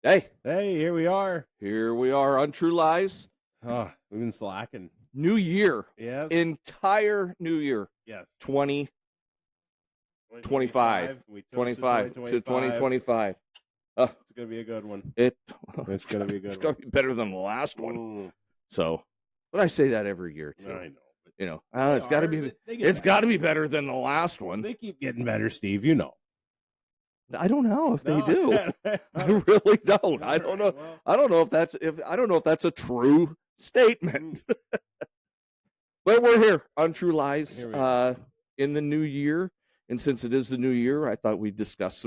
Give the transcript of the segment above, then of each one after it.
Hey, here we are. here we are on True Lies. Oh, we've been slacking. New year. Yes. Entire new year. Yes. 2025. 25 to 2025. It's going to be a good one. It's going to be a good It's one. going to be better than the last one. So, but I say that every year too. I know. You know, it's got to be. It's got to be better than the last one. They keep getting better, Steve. You know. I don't know if they do. I really don't. I don't know. Well, I don't know if that's a true statement. But we're here on True Lies in the new year, and since it is the new year, I thought we'd discuss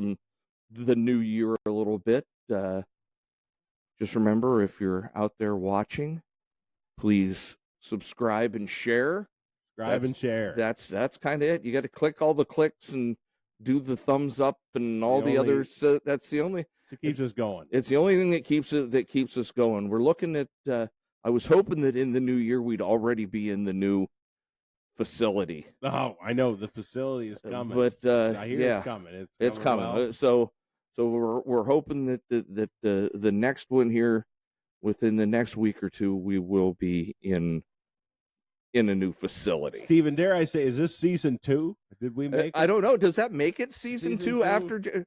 the new year a little bit. Just remember, if you're out there watching, please subscribe and share. That's kind of it. You got to click all the clicks and do the thumbs up and all the others. That's the only. It keeps us going. It's the only thing that keeps us going. We're looking at. I was hoping that in the new year we'd already be in the new facility. Oh, I know the facility is coming. But I hear it's coming. It's coming. Well. So we're hoping that the next one here, within the next week or two, we will be in a new facility. Steven, dare I say, is this season 2? Did we make it? I don't know. Does that make it season 2 after?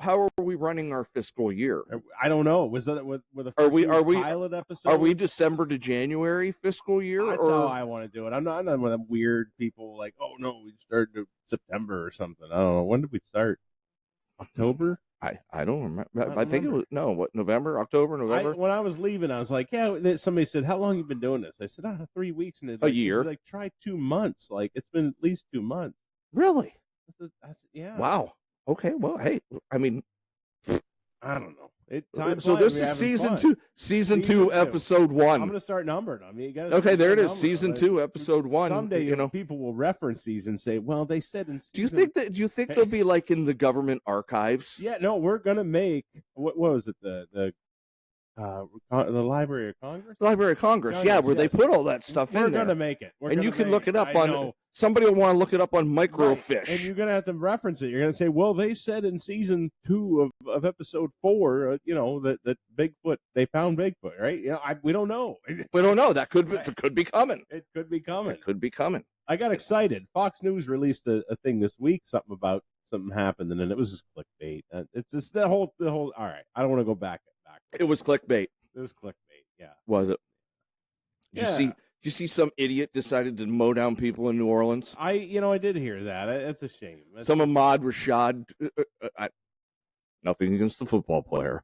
How are we running our fiscal year? I don't know. Was that with a pilot episode? Are we December to January fiscal year? That's how I want to do it. I'm not one of them weird people like, oh no, we started in September or something. I don't know. When did we start? October? I don't remember. I think it was November, October, November. When I was leaving, I was like, yeah. Somebody said, how long have you been doing this? I said, 3 weeks. And a year. Like, try 2 months. Like, it's been at least 2 months. Really? Yeah. Wow. Okay. Well, hey, I mean, I don't know. So this is season 2. Season 2, episode 1. I'm going to start numbering them. You guys. Okay, there it is. Season 2, episode 1. Someday, people will reference these and say, "Well, they said in." Do you think they'll be like in the government archives? Yeah. No, we're going to make what was it the Library of Congress? Library of Congress, yeah, where they put all that stuff in there. We're going to make it. And you can look it up on. Somebody will want to look it up on microfiche. Right. And you're going to have to reference it. You're going to say, well, they said in season 2 of episode 4, that Bigfoot, they found Bigfoot, right? We don't know. We don't know. That could be coming. It could be coming. It could be coming. I got excited. Fox News released a thing this week, something happened, and then it was just clickbait. It's just the whole. All right, I don't want to go back. It was clickbait. It was clickbait. Yeah. Was it? Did you see some idiot decided to mow down people in New Orleans? I did hear that. It's a shame. Ahmad Rashad. Nothing against the football player.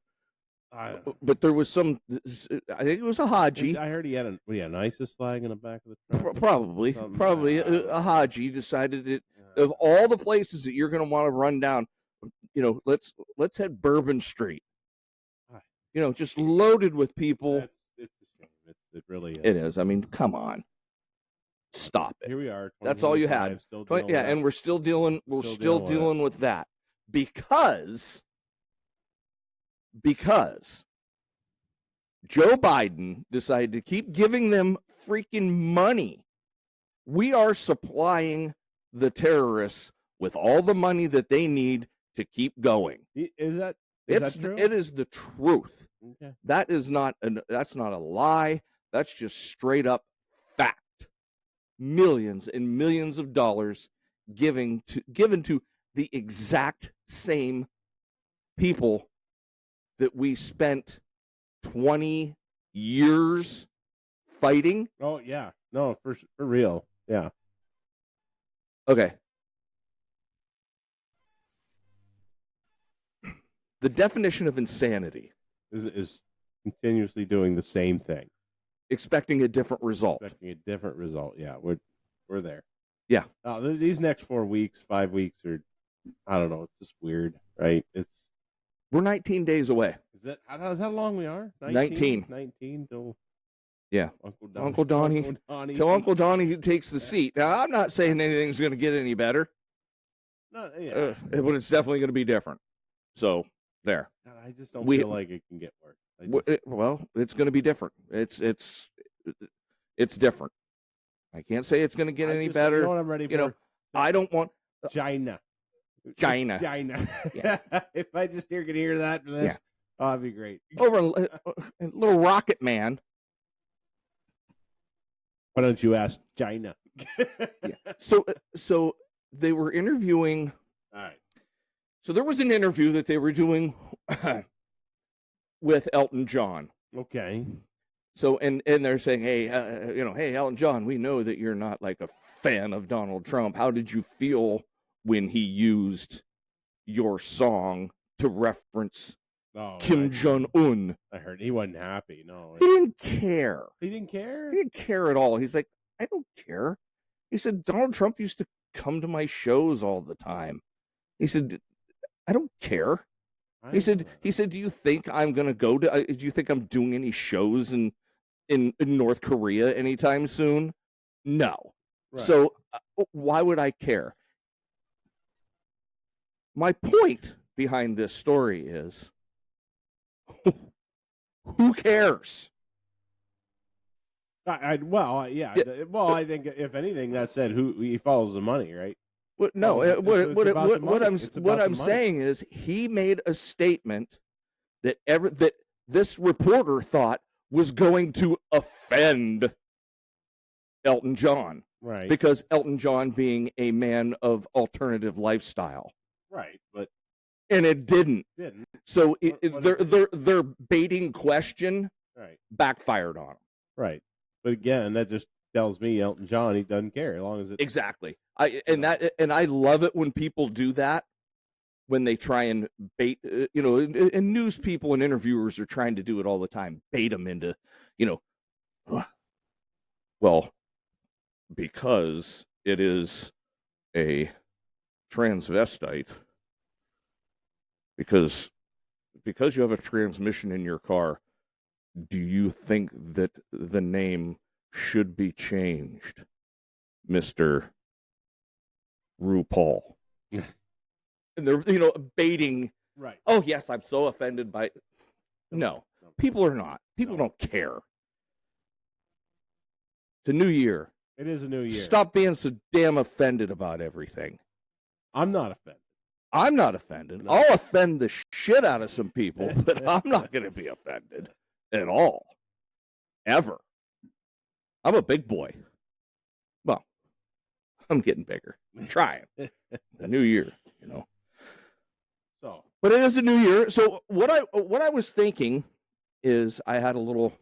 But there was some. I think it was a Haji. I heard he had an ISIS flag in the back of the truck. Probably a Haji decided that of all the places that you're going to want to run down, let's head Bourbon Street. Just loaded with people. It's a shame. It really is. It is. I mean, come on. Stop it. Here we are. That's all you had. And we're still dealing. We're still dealing with that because Joe Biden decided to keep giving them freaking money. We are supplying the terrorists with all the money that they need to keep going. Is that true? It is the truth. Okay. That's not a lie. That's just straight up fact. Millions and millions of dollars given to the exact same people that we spent 20 years fighting. Oh yeah. No, for real. Yeah. Okay. The definition of insanity is continuously doing the same thing, expecting a different result. Yeah, we're there. Yeah. These next 4 weeks, 5 weeks are, I don't know. It's just weird, right? We're 19 days away. Is that long we are? 19 till. Yeah. Uncle Donnie. Till Uncle Donnie takes the seat. Now, I'm not saying anything's going to get any better. No, yeah. But it's definitely going to be different. So. There. I just don't feel like it can get worse. Well, it's going to be different. It's different. I can't say it's going to get any better. You know what I'm ready for? I don't want China. Yeah. If I just can hear that, Oh, that'd be great. over in Little Rocket Man. Why don't you ask China? Yeah. So they were interviewing. All right. So there was an interview that they were doing with Elton John. Okay. So and they're saying, hey, hey, Elton John, we know that you're not like a fan of Donald Trump. How did you feel when he used your song to reference Kim Jong-un? I heard he wasn't happy. No, He didn't care. He didn't care. He didn't care at all. He's like, I don't care. He said, Donald Trump used to come to my shows all the time. He said, I don't care. He said, do you think I'm going to go to, do you think I'm doing any shows in North Korea anytime soon? No. Right. So why would I care? My point behind this story is, who cares? Well, I think if anything, that said, he follows the money, right? No, what I'm money. saying is he made a statement that this reporter thought was going to offend Elton John, right? Because Elton John being a man of alternative lifestyle, right? And it didn't. So their baiting question, right, backfired on him, right? But again, that just tells me Elton John, he doesn't care as long as it exactly. I love it when people do that, when they try and bait, and news people and interviewers are trying to do it all the time, bait them into, well, because it is a transvestite, because you have a transmission in your car, do you think that the name should be changed, Mr. RuPaul? Yeah. And they're, baiting. Right. Oh, yes, I'm so offended by. No, people are not. People don't care. It's a new year. It is a new year. Stop being so damn offended about everything. I'm not offended. I'm not offended. No. I'll offend the shit out of some people, but I'm not going to be offended at all. Ever. I'm a big boy. Well, I'm getting bigger. I'm trying. The new year, So, but it is a new year. So what I was thinking is I had a little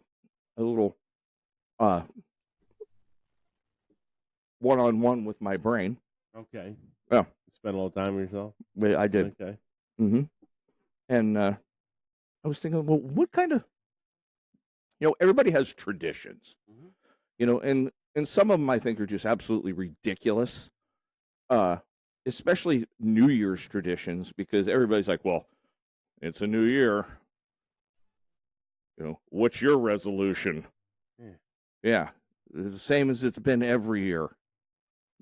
one-on-one with my brain. Okay. Yeah. Spend a little time with yourself? I did. Okay. Mm-hmm. And I was thinking, well, what kind of, everybody has traditions, and some of them I think are just absolutely ridiculous, especially New Year's traditions, because everybody's like, well, it's a new year. What's your resolution? Yeah. The same as it's been every year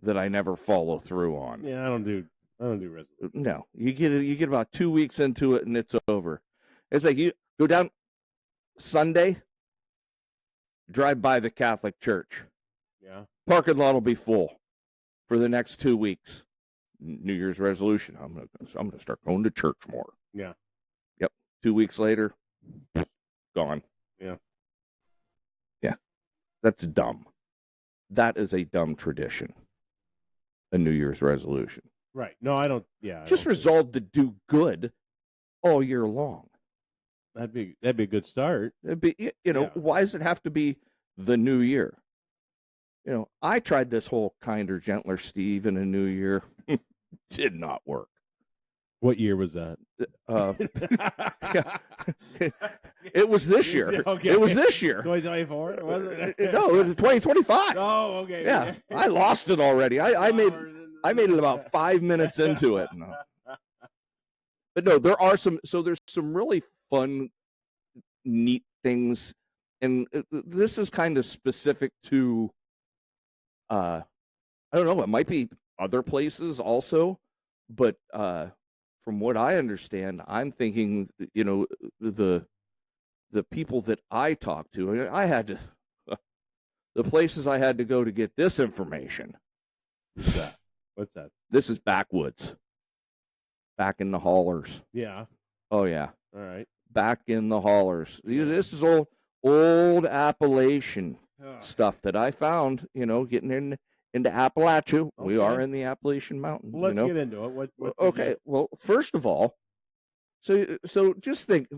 that I never follow through on. Yeah, I don't do resolution. No, you get about 2 weeks into it and it's over. It's like you go down Sunday, drive by the Catholic Church. Yeah. Parking lot will be full for the next 2 weeks. New Year's resolution. I'm gonna start going to church more. Yeah. Yep. 2 weeks later, gone. Yeah. Yeah. That's dumb. That is a dumb tradition. A New Year's resolution. Right. No, I don't. Yeah. Just resolve to do good all year long. That'd be a good start. It'd be, why does it have to be the new year? I tried this whole kinder, gentler Steve in a new year. Did not work. What year was that? It was this year. Okay. It was this year. 2024? Was it? No, it was 2025. Oh, okay. Yeah, I lost it already. I made it about 5 minutes into it. No. But no, there's some really fun, neat things, and this is kind of specific to, I don't know, it might be other places also, but from what I understand, I'm thinking, the people that I talk to, I had to, the places I had to go to get this information. What's that? This is backwoods. Back in the hollers. Yeah. Oh, yeah. All right. back in the hollers. This is old Appalachian stuff that I found, getting into Appalachia. We are in the Appalachian Mountains. Well, let's get into it. What okay. Well, first of all, so just think,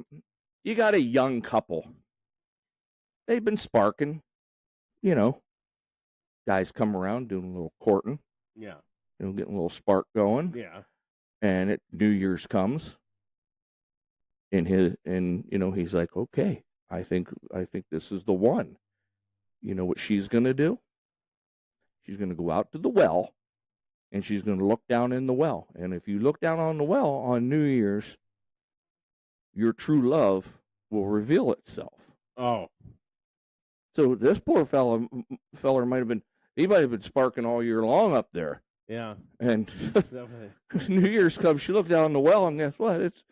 you got a young couple. They've been sparking, guys come around doing a little courting. Yeah. Getting a little spark going. Yeah. And New Year's comes. And he's like, okay, I think this is the one. You know what she's going to do? She's going to go out to the well, and she's going to look down in the well. And if you look down on the well on New Year's, your true love will reveal itself. Oh. So this poor feller might have been sparking all year long up there. Yeah. And New Year's comes, she looked down the well, and guess what? It's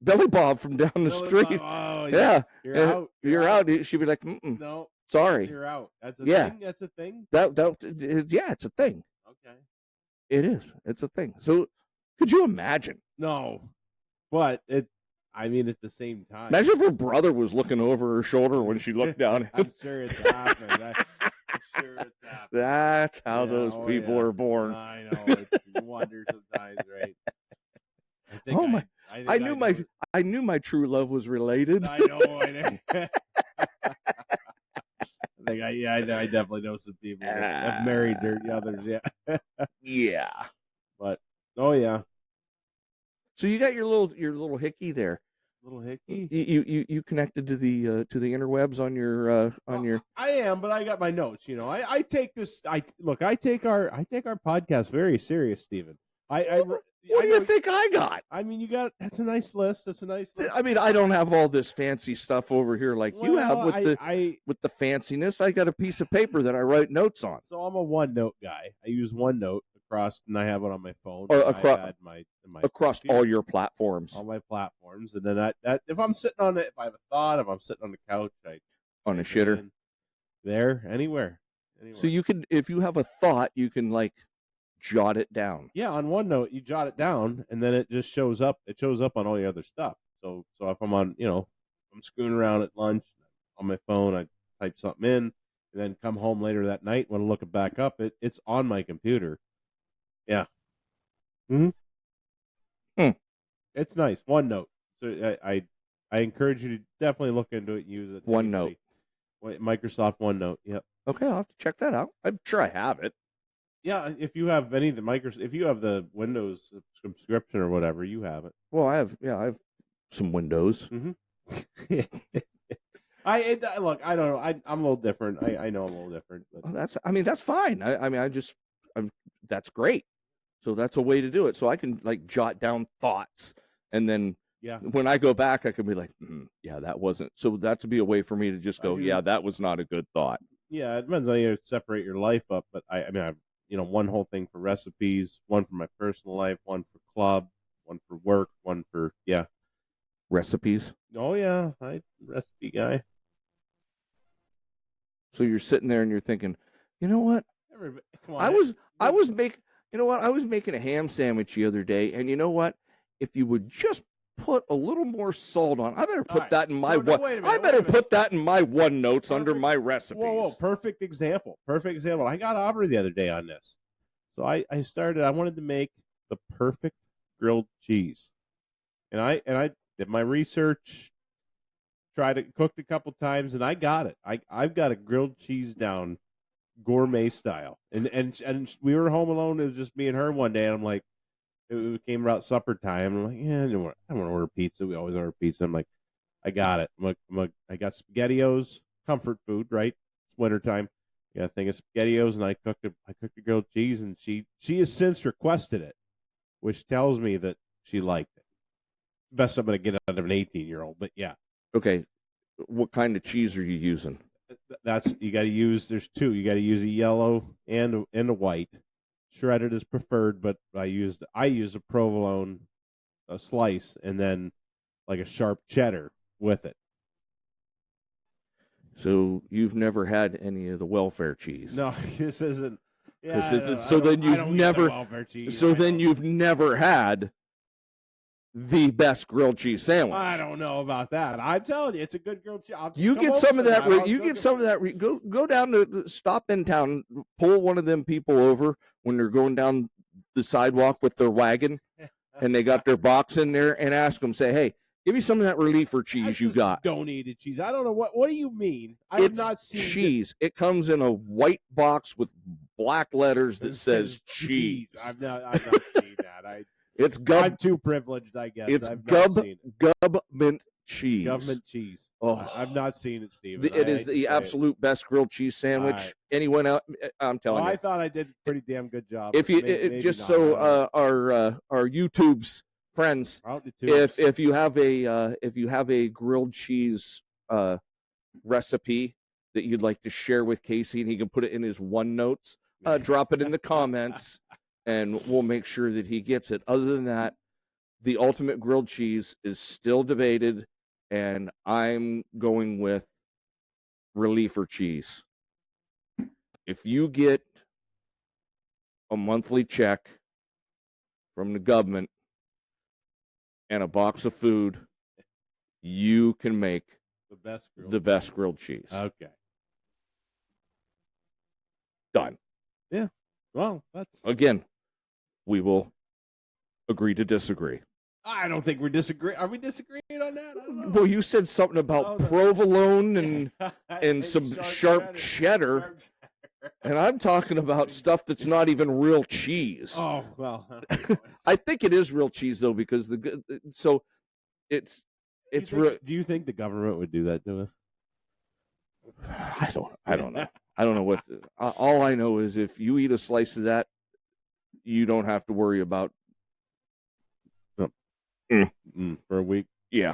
Billy Bob from down the street. Oh, yeah. You're out. You're out. She'd be like, no. Sorry. You're out. That's a thing? That's a thing? Yeah, it's a thing. Okay. It is. It's a thing. So could you imagine? No. But at the same time. Imagine if her brother was looking over her shoulder when she looked down. I'm sure it's happened. I'm sure it's happened. That's how those people are born. I know. It's a wonder sometimes, right? I knew my true love was related. I know. I definitely know some people that have married their others. Yeah. Yeah. But yeah. So you got your little hickey there. Little hickey. You connected to the interwebs on your I am, but I got my notes. I take this. I take our podcast very serious, Stephen. What do you think I got? I mean, that's a nice list. That's a nice list. I mean, I don't have all this fancy stuff over here like you have with the fanciness. I got a piece of paper that I write notes on. So I'm a OneNote guy. I use OneNote across, and I have it on my phone. Or across all your platforms. All my platforms, and then that if I'm sitting on it, if I have a thought, if I'm sitting on the couch, on a shitter, there, anywhere. So you can, if you have a thought, you can jot it down. Yeah, on OneNote, you jot it down, and then it just shows up. It shows up on all your other stuff. So if I'm on, I'm screwing around at lunch on my phone, I type something in, and then come home later that night when I look it back up, it's on my computer. Yeah. It's nice. OneNote. So I encourage you to definitely look into it and use it. OneNote. Microsoft OneNote. Yep. Okay, I'll have to check that out. I'm sure I have it. Yeah, if you have any of the if you have the Windows subscription or whatever, you have it. Well, I have some Windows. Mm-hmm. Look, I don't know. I'm a little different. I know I'm a little different. But. That's fine. That's great. So that's a way to do it. So I can jot down thoughts, and then when I go back, I can be like, that wasn't. So that would be a way for me to just go, that was not a good thought. Yeah, it depends on you to separate your life up. But I've one whole thing for recipes, one for my personal life, one for club, one for work, one for recipes. Oh yeah, recipe guy. So you're sitting there and you're thinking, you know what? I was making a ham sandwich the other day, and you know what? If you would just put a little more salt on, I better put that in my put that in my OneNotes under my recipes. Whoa, perfect example. I got Aubrey the other day on this. So I wanted to make the perfect grilled cheese. And I did my research, tried it, cooked a couple times, and I got it. I've got a grilled cheese down gourmet style. And we were home alone. It was just me and her one day, and I'm like, it came about supper time. I'm like, I don't want to order pizza. We always order pizza. I'm like, I got it. I got SpaghettiOs, comfort food, right? It's wintertime. I got a thing of SpaghettiOs, and I cooked a grilled cheese, and she has since requested it, which tells me that she liked it. Best I'm going to get out of an 18-year-old, but yeah. Okay, what kind of cheese are you using? You got to use. There's two. You got to use a yellow and a white. Shredded is preferred, but I used a provolone, a slice, and then a sharp cheddar with it. So you've never had any of the welfare cheese? No, this isn't. Yeah, then you've never had the best grilled cheese sandwich. I don't know about that. I'm telling you, it's a good grilled cheese. You get some of that. You get some of that. Go down to stop in town. Pull one of them people over when they're going down the sidewalk with their wagon, and they got their box in there, and ask them, say, "Hey, give me some of that reliefer cheese you got." Donated cheese. I don't know what. What do you mean? I have not seen cheese. It comes in a white box with black letters that says cheese. I've not seen that. I'm too privileged, I guess. It's government cheese. Government cheese. Oh, I've not seen it, Steven. It is the absolute best grilled cheese sandwich. Right. Anyone else? I'm telling you. I thought I did a pretty damn good job. If you just so our YouTube's friends, if you have a grilled cheese recipe that you'd like to share with Casey, and he can put it in his OneNotes, drop it in the comments. And we'll make sure that he gets it. Other than that, the ultimate grilled cheese is still debated, and I'm going with reliefer cheese. If you get a monthly check from the government and a box of food, you can make the best grilled cheese. Okay. Done. Yeah. Well, that's again. We will agree to disagree. I don't think we're disagreeing. Are we disagreeing on that? I don't know. Well, you said something about provolone and some sharp cheddar, and I'm talking about stuff that's not even real cheese. Oh well, I think it is real cheese though, because it's real. Do you think the government would do that to us? I don't know. I don't know what. All I know is if you eat a slice of that, you don't have to worry about for a week. Yeah.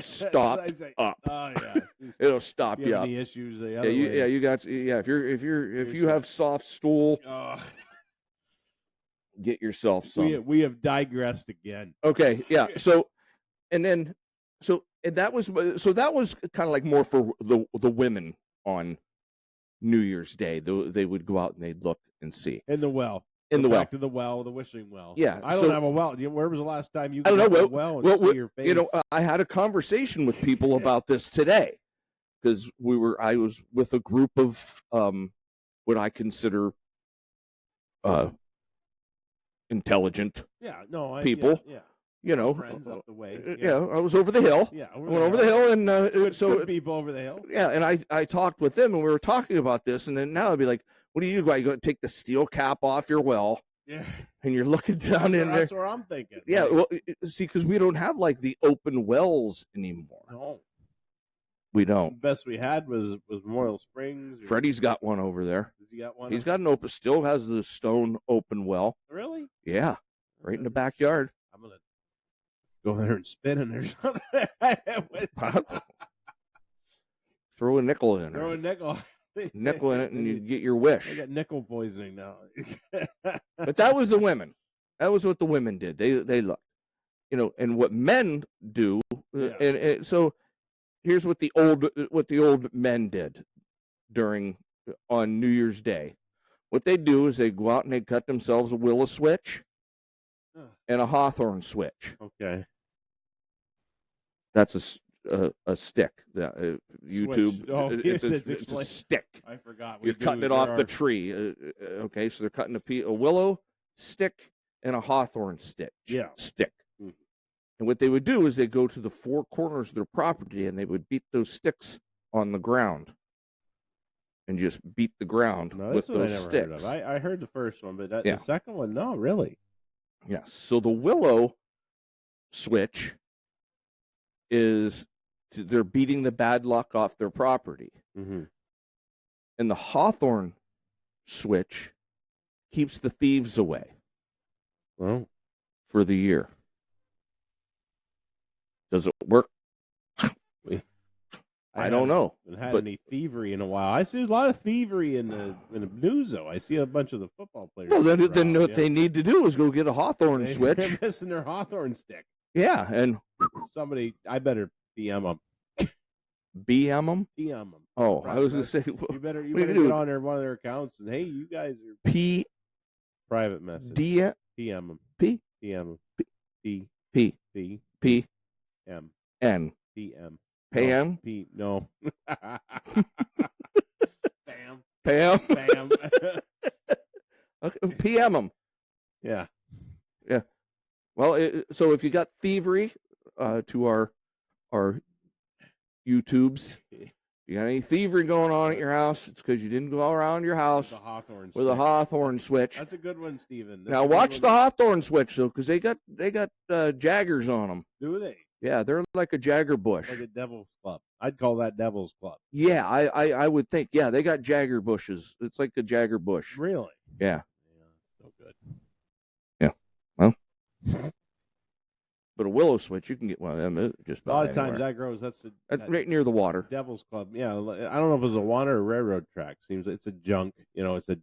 Stop up. Oh yeah. It'll stop you up. Any issues? You got. Yeah. If you have soft stool, get yourself some. We have digressed again. Okay. Yeah. So that was kind of like more for the women on New Year's Day. They would go out and they'd look and see in the well. Back to the well, the wishing well. Yeah, I don't have a well. Where was the last time you? I don't know. Well, and see your face? I had a conversation with people about this today because I was with a group of what I consider intelligent people. Yeah. Friends up the way. I was over the hill. Yeah, I went over the hill, and good people over the hill. Yeah, and I talked with them, and we were talking about this, and then now I'd be like, "What do you do? You go take the steel cap off your well, and you're looking down in there." That's what I'm thinking. Yeah, well, see, because we don't have like the open wells anymore. No, we don't. The best we had was Memorial Springs. Freddie's got one over there. Does he got one? He's got an open. Still has the stone open well. Really? Yeah, right in the backyard. I'm gonna go there and spit in there. Something. Throw a nickel in. Throw a nickel. Nickel in it, and you get your wish. I got nickel poisoning now. But that was the women. That was what the women did. They looked, and what men do. And so here's what the old men did on New Year's Day. What they do is they go out and they cut themselves a willow switch and a hawthorn switch. Okay. That's a stick. YouTube. It's a stick. I forgot. You're cutting it off the tree. Okay, so they're cutting a willow stick and a hawthorn stick. Yeah. Stick. Mm-hmm. And what they would do is they go to the four corners of their property and they would beat those sticks on the ground. And just beat the ground with those sticks. I heard the first one, but the second one, no, really. Yes. So the willow switch is they're beating the bad luck off their property. Mm-hmm. And the hawthorn switch keeps the thieves away for the year. Does it work? I don't know. I haven't had any thievery in a while. I see a lot of thievery in the news, though. I see a bunch of the football players. Well, then what they need to do is go get a hawthorn switch. They're missing their hawthorn stick. Yeah, and somebody, I better BM them. BM them? BM them. Oh, I was going to say. You better get on one of their accounts and, hey, you guys are. Private message. PM them. P? PM them. P. P P M N. P M. Pam. P no. Bam. Pam. Bam. Okay, PM them. Yeah. Yeah. Well, so if you got thievery to our YouTubes, you got any thievery going on at your house, it's because you didn't go around your house The Hawthorne with a stick. Hawthorne switch. That's a good one, Steven. That's Now a good watch one. the Hawthorne switch though, because they got jaggers on them. Do they? Yeah, they're like a jagger bush. Like a devil's club. I'd call that devil's club. Yeah, I would think. Yeah, they got jagger bushes. It's like a jagger bush. Really? Yeah. So good. Yeah. Well, but a willow switch, you can get one of them just A lot about of times anywhere. that grows. That's Right near the water. devil's club. Yeah, I don't know if it's a water or railroad track. Seems it's a junk. It's a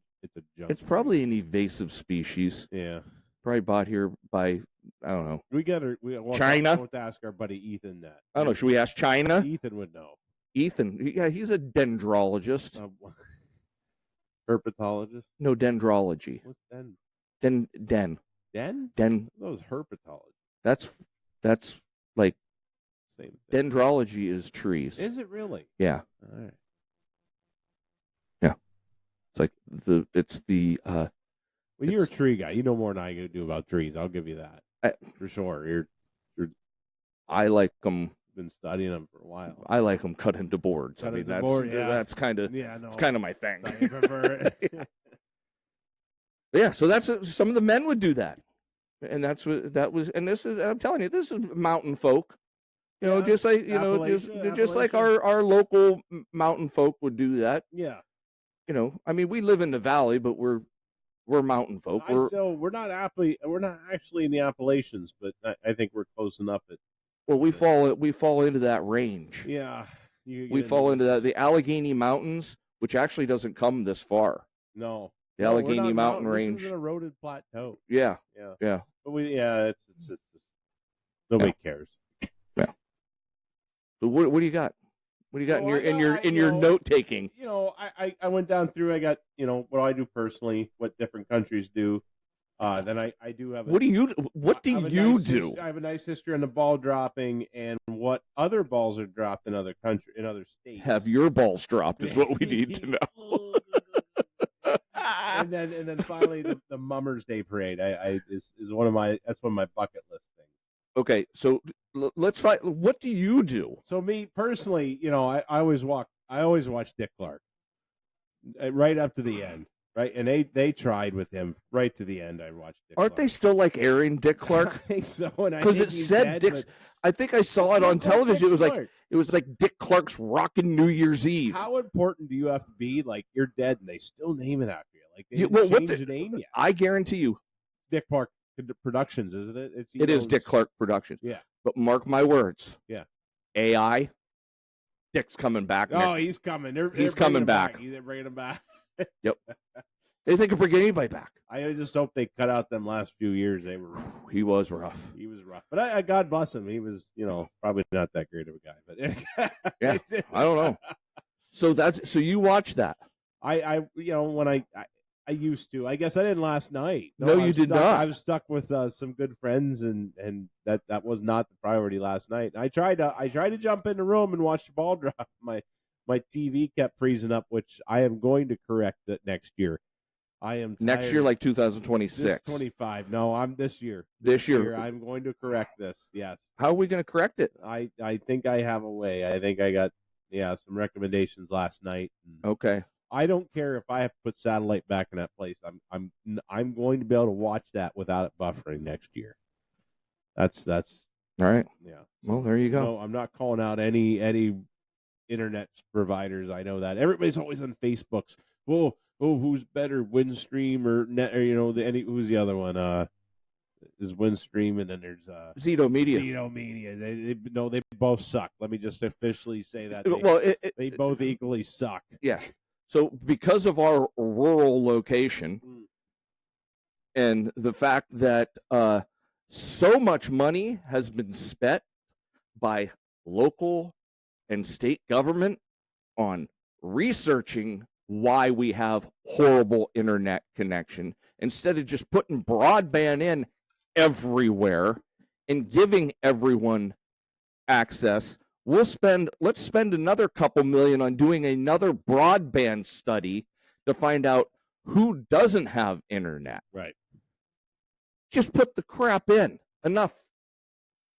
junk. It's probably an evasive species. Yeah. Probably bought here by, I don't know. China. I want to ask our buddy Ethan that. I don't know. Should we ask China? Ethan would know. Ethan. Yeah, he's a dendrologist. Herpetologist. No, dendrology. What's den? Den. Den. Those herpetologists. That's like Same thing. dendrology is trees. Is it really? Yeah. All right. Yeah. It's like the Well, you're a tree guy. You know more than I do about trees. I'll give you that for sure. You're I like them. been studying them for a while. I like them cut into boards. Cut I mean, into that's board, yeah. that's kind of Yeah, no. it's kind of my thing. I prefer it. Yeah, so that's some of the men would do that, and that's what that was. And this is, I'm telling you, this is mountain folk. Yeah, Just like just like our local mountain folk would do that. Yeah. I mean, we live in the valley, but we're mountain folk. We're not actually in the Appalachians, but I think we're close enough. We fall into that range. Yeah. We fall into that the Allegheny Mountains, which actually doesn't come this far. No. The Allegheny Mountain Range. This is an eroded plateau. Yeah. Yeah. But it's nobody cares. Yeah. So what do you got? What do you got in your note taking? I went down through. I got what I do personally, what different countries do. Then I do have. What do you do? I have a nice history on the ball dropping and what other balls are dropped in other states. Have your balls dropped is what we need to know. and then finally the Mummers Day Parade. Is one of my bucket list things. Okay, so let's find. What do you do? So me personally, I always watch Dick Clark right up to the end, right? And they tried with him right to the end. I watched Dick. Aren't Clark. they still like airing Dick Clark? I think so, because it said Dick. I think I saw it on television. It was like Dick Clark's Rockin' New Year's Eve. How important do you have to be? Like you're dead, and they still name it after you. Like they didn't change the name yet. I guarantee you, Dick Clark Productions, isn't it? It is Dick Clark Productions. Yeah. But mark my words. Yeah. AI, Dick's coming back. Oh, he's coming. He's coming back. They're bringing him back. Yep. They can bring anybody back. I just hope they cut out them last few years. They were. He was rough. He was rough. But I God bless him. He was, probably not that great of a guy. But yeah, I don't know. So you watch that? When I used to. I guess I didn't last night. No, you did not. I was stuck with some good friends, and that was not the priority last night. I tried to jump in the room and watch the ball drop. My TV kept freezing up, which I am going to correct that next year. I am next year, like 2026, 25. No, I'm this year. This year, I'm going to correct this. Yes. How are we going to correct it? I think I have a way. I think I got some recommendations last night. Okay. I don't care if I have to put satellite back in that place. I'm going to be able to watch that without it buffering next year. That's all right. Yeah. Well, there you go. No, I'm not calling out any internet providers. I know that everybody's always on Facebook's. Who's better, Windstream or Net? Or who's the other one? Is Windstream, and then there's Zito Media. Zito Media. They both suck. Let me just officially say that. They both equally suck. Yes. So because of our rural location and the fact that so much money has been spent by local and state government on researching why we have horrible internet connection, instead of just putting broadband in everywhere, and giving everyone access. Let's spend another couple million on doing another broadband study to find out who doesn't have internet. Right. Just put the crap in. Enough.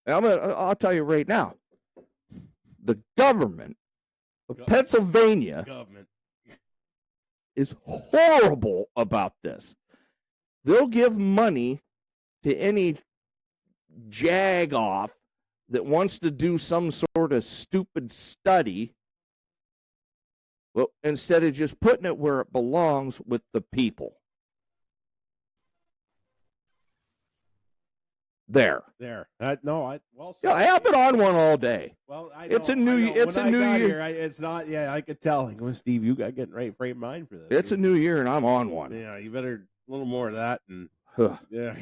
I'll tell you right now, the government of Pennsylvania is horrible about this. They'll give money to any jag-off that wants to do some sort of stupid study, well, instead of just putting it where it belongs with the people. There. Well, yeah, I've been on one all day. Well, it's a new year. It's not. Yeah, I could tell. Like, well, Steve, you got getting right frame mind for this. It's a new year, and I'm on one. Yeah, you better a little more of that, and yeah.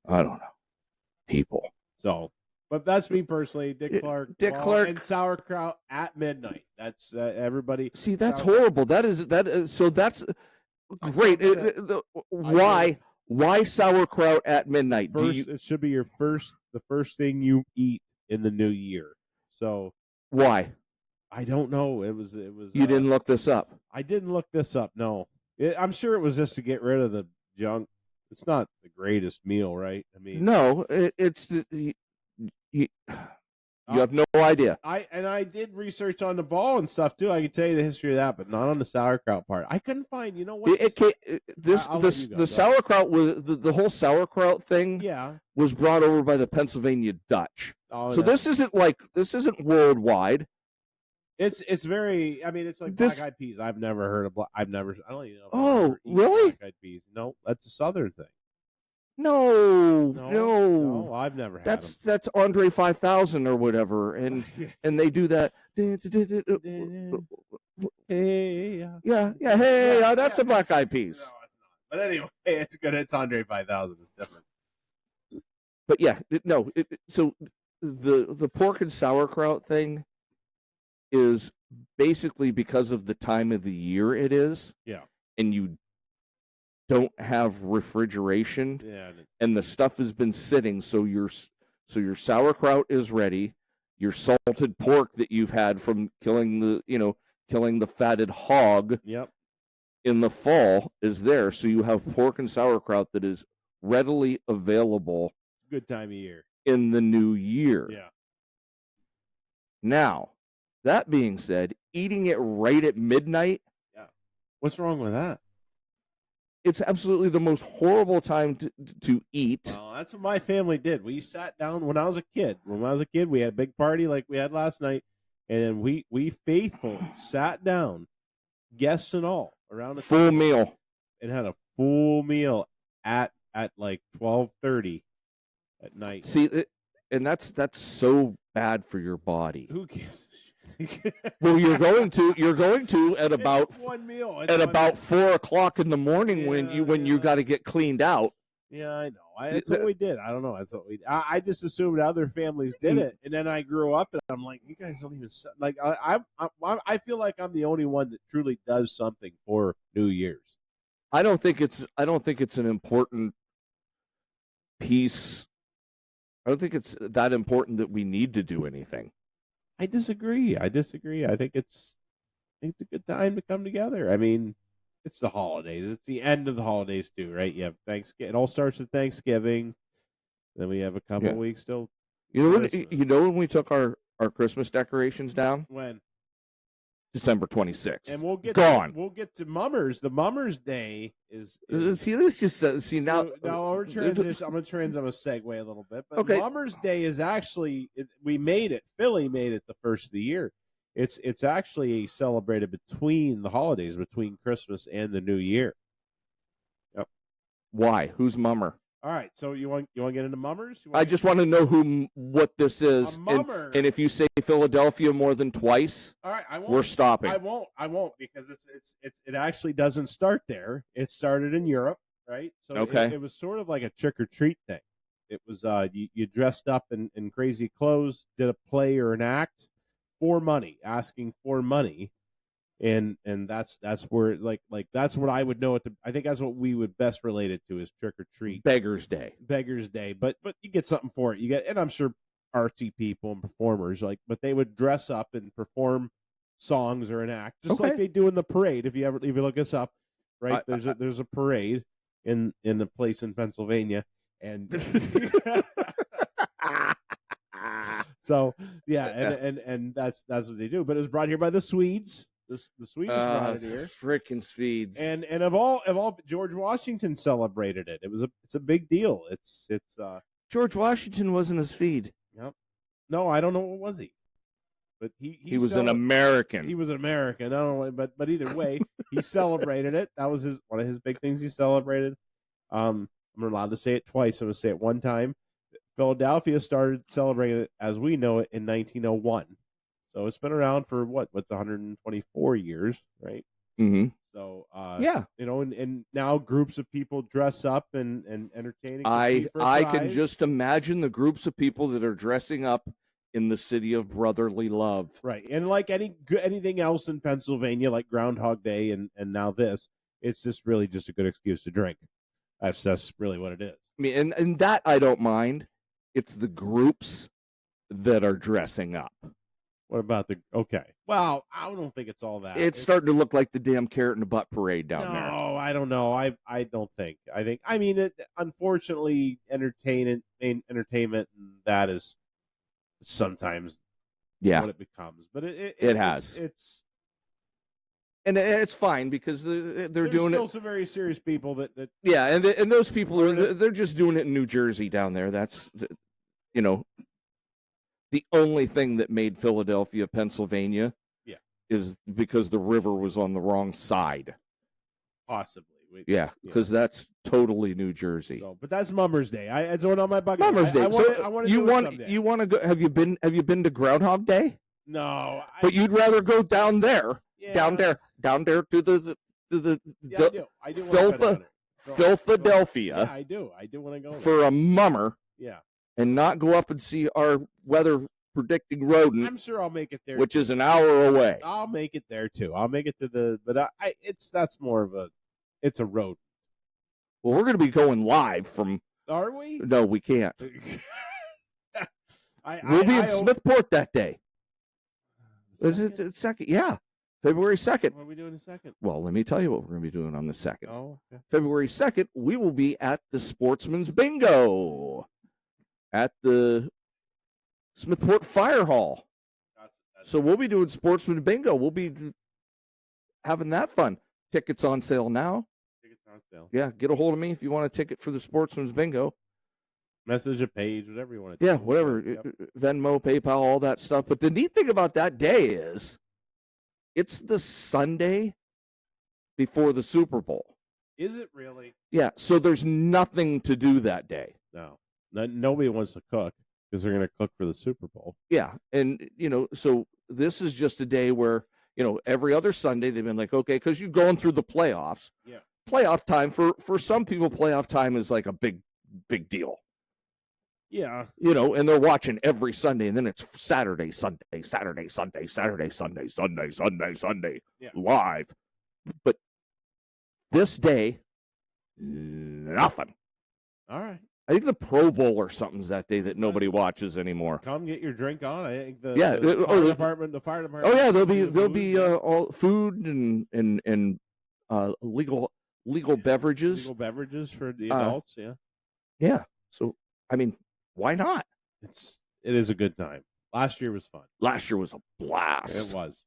I don't know, people. So, but that's me personally, Dick Clark. Dick Clark and sauerkraut at midnight. That's everybody. See, that's horrible. That is so. That's great. Why sauerkraut at midnight? It should be the first thing you eat in the new year. So why? I don't know. It was. You didn't look this up. I didn't look this up. No, I'm sure it was just to get rid of the junk. It's not the greatest meal, right? I mean, no, it's you have no idea. I did research on the ball and stuff too. I could tell you the history of that, but not on the sauerkraut part. I couldn't find. You know what? The sauerkraut was the whole sauerkraut thing. Yeah, was brought over by the Pennsylvania Dutch. Oh, so this isn't worldwide. It's very. I mean, it's like black eyed peas. I've never heard of. I don't even know. Oh, really? Black eyed peas? No, that's a southern thing. No, I've never had that's Andre 5000 or whatever, and they do that. Hey, that's the black eyed peas. No, it's not. But anyway, it's good. It's Andre 5000. It's different. But yeah, so the pork and sauerkraut thing is basically because of the time of the year it is. Yeah, and you don't have refrigeration, and the stuff has been sitting, so your sauerkraut is ready. Your salted pork that you've had from killing the fatted hog in the fall is there, so you have pork and sauerkraut that is readily available. Good time of year in the new year. Yeah. Now, that being said, eating it right at midnight. Yeah. What's wrong with that? It's absolutely the most horrible time to eat. Well, that's what my family did. We sat down when I was a kid. When I was a kid, we had a big party like we had last night, and we faithfully sat down, guests and all, around the full meal, and had a full meal at like 12:30 at night. See, and that's so bad for your body. Who gives? Well, you're going to at about one meal at about 4 o'clock in the morning when you got to get cleaned out. Yeah, I know. That's what we did. I don't know. That's what we. I just assumed other families did it, and then I grew up, and I'm like, you guys don't even like. I feel like I'm the only one that truly does something for New Year's. I don't think it's an important piece. I don't think it's that important that we need to do anything. I disagree. I think it's a good time to come together. I mean, it's the holidays. It's the end of the holidays too, right? You have Thanksgiving. It all starts with Thanksgiving. Then we have a couple of weeks till. You know when we took our Christmas decorations down? When? December 26th. And we'll get to Mummers. The Mummers Day is see this just now. Now we're transition. I'm gonna segue a little bit, but okay. Mummers Day is actually we made it. Philly made it the first of the year. It's actually celebrated between the holidays, between Christmas and the New Year. Yep. Why? Who's Mummer? All right, so you want to get into Mummers? I just want to know what this is, and if you say Philadelphia more than twice, all right, we're stopping. I won't because it actually doesn't start there. It started in Europe, right? So it was sort of like a trick or treat thing. It was you dressed up in crazy clothes, did a play or an act for money, asking for money, and that's where like that's what I would know it to. I think that's what we would best relate it to is trick or treat, Beggar's Day. Beggar's Day. But you get something for it. You get, and I'm sure artsy people and performers but they would dress up and perform songs or an act just like they do in the parade. If you look this up, right? There's a parade in a place in Pennsylvania, and so yeah, and that's what they do. But it was brought here by the Swedes. The Swedes brought it here. Freaking Swedes. And of all, George Washington celebrated it. It's a big deal. It's George Washington wasn't a Swede. Yep. No, I don't know, what was he? But he was an American. He was an American. I don't know, but either way, he celebrated it. That was one of his big things he celebrated. I'm allowed to say it twice. I'm going to say it one time. Philadelphia started celebrating it as we know it in 1901. So it's been around for what's 124 years, right? Mm-hmm. So yeah, and now groups of people dress up and entertaining. I can just imagine the groups of people that are dressing up in the city of brotherly love, right? And like anything else in Pennsylvania, like Groundhog Day and now this, it's just really just a good excuse to drink. That's really what it is. I mean, and that I don't mind. It's the groups that are dressing up. What about okay? Well, I don't think it's all that. It's starting to look like the damn carrot in the butt parade down there. No, I don't know. I don't think. I mean, unfortunately, entertainment, and that is sometimes what it becomes. But it has. And it's fine because they're doing still it. Some very serious people that yeah, and those people they're just doing it in New Jersey down there. That's the only thing that made Philadelphia, Pennsylvania, is because the river was on the wrong side. Possibly. Because that's totally New Jersey. So, but that's Mummers Day. It's one on my bucket. Mummers Day. I want you want to go? Have you been to Groundhog Day? No. But you'd rather go down there, down there to the I do Philadelphia. Yeah, I do want to go there. For a mummer. Yeah. And not go up and see our weather predicting rodent. I'm sure I'll make it there, which is an hour away. I'll make it there too. I'll make it to that's more of it's a road. Well, we're going to be going live from. Are we? No, we can't. We'll be in Smithport that day. Is it the second? Yeah, February 2nd. What are we doing the 2nd? Well, let me tell you what we're going to be doing on the 2nd. Oh, okay. February 2nd, we will be at the Sportsman's Bingo at the Smithport Fire Hall. So we'll be doing Sportsman Bingo. We'll be having that fun. Tickets on sale now. Tickets on sale. Yeah, get a hold of me if you want a ticket for the Sportsman's Bingo. Message a page, whatever you want to do. Yeah, whatever. Yep. Venmo, PayPal, all that stuff. But the neat thing about that day is it's the Sunday before the Super Bowl. Is it really? Yeah, so there's nothing to do that day. No. Nobody wants to cook because they're going to cook for the Super Bowl. Yeah, and, so this is just a day where, every other Sunday they've been like, okay, because you're going through the playoffs. Yeah. Playoff time, for some people, playoff time is like a big, big deal. Yeah. And they're watching every Sunday, and then it's Saturday, Sunday, Saturday, Sunday, Saturday, Sunday, Sunday, Sunday, Sunday, live. But this day, nothing. All right. I think the Pro Bowl or something's that day that nobody watches anymore. Come get your drink on. I think the fire department. Oh yeah, there'll be all food and legal beverages. Legal beverages for the adults. Yeah. Yeah. So I mean, why not? It is a good time. Last year was fun. Last year was a blast. It was.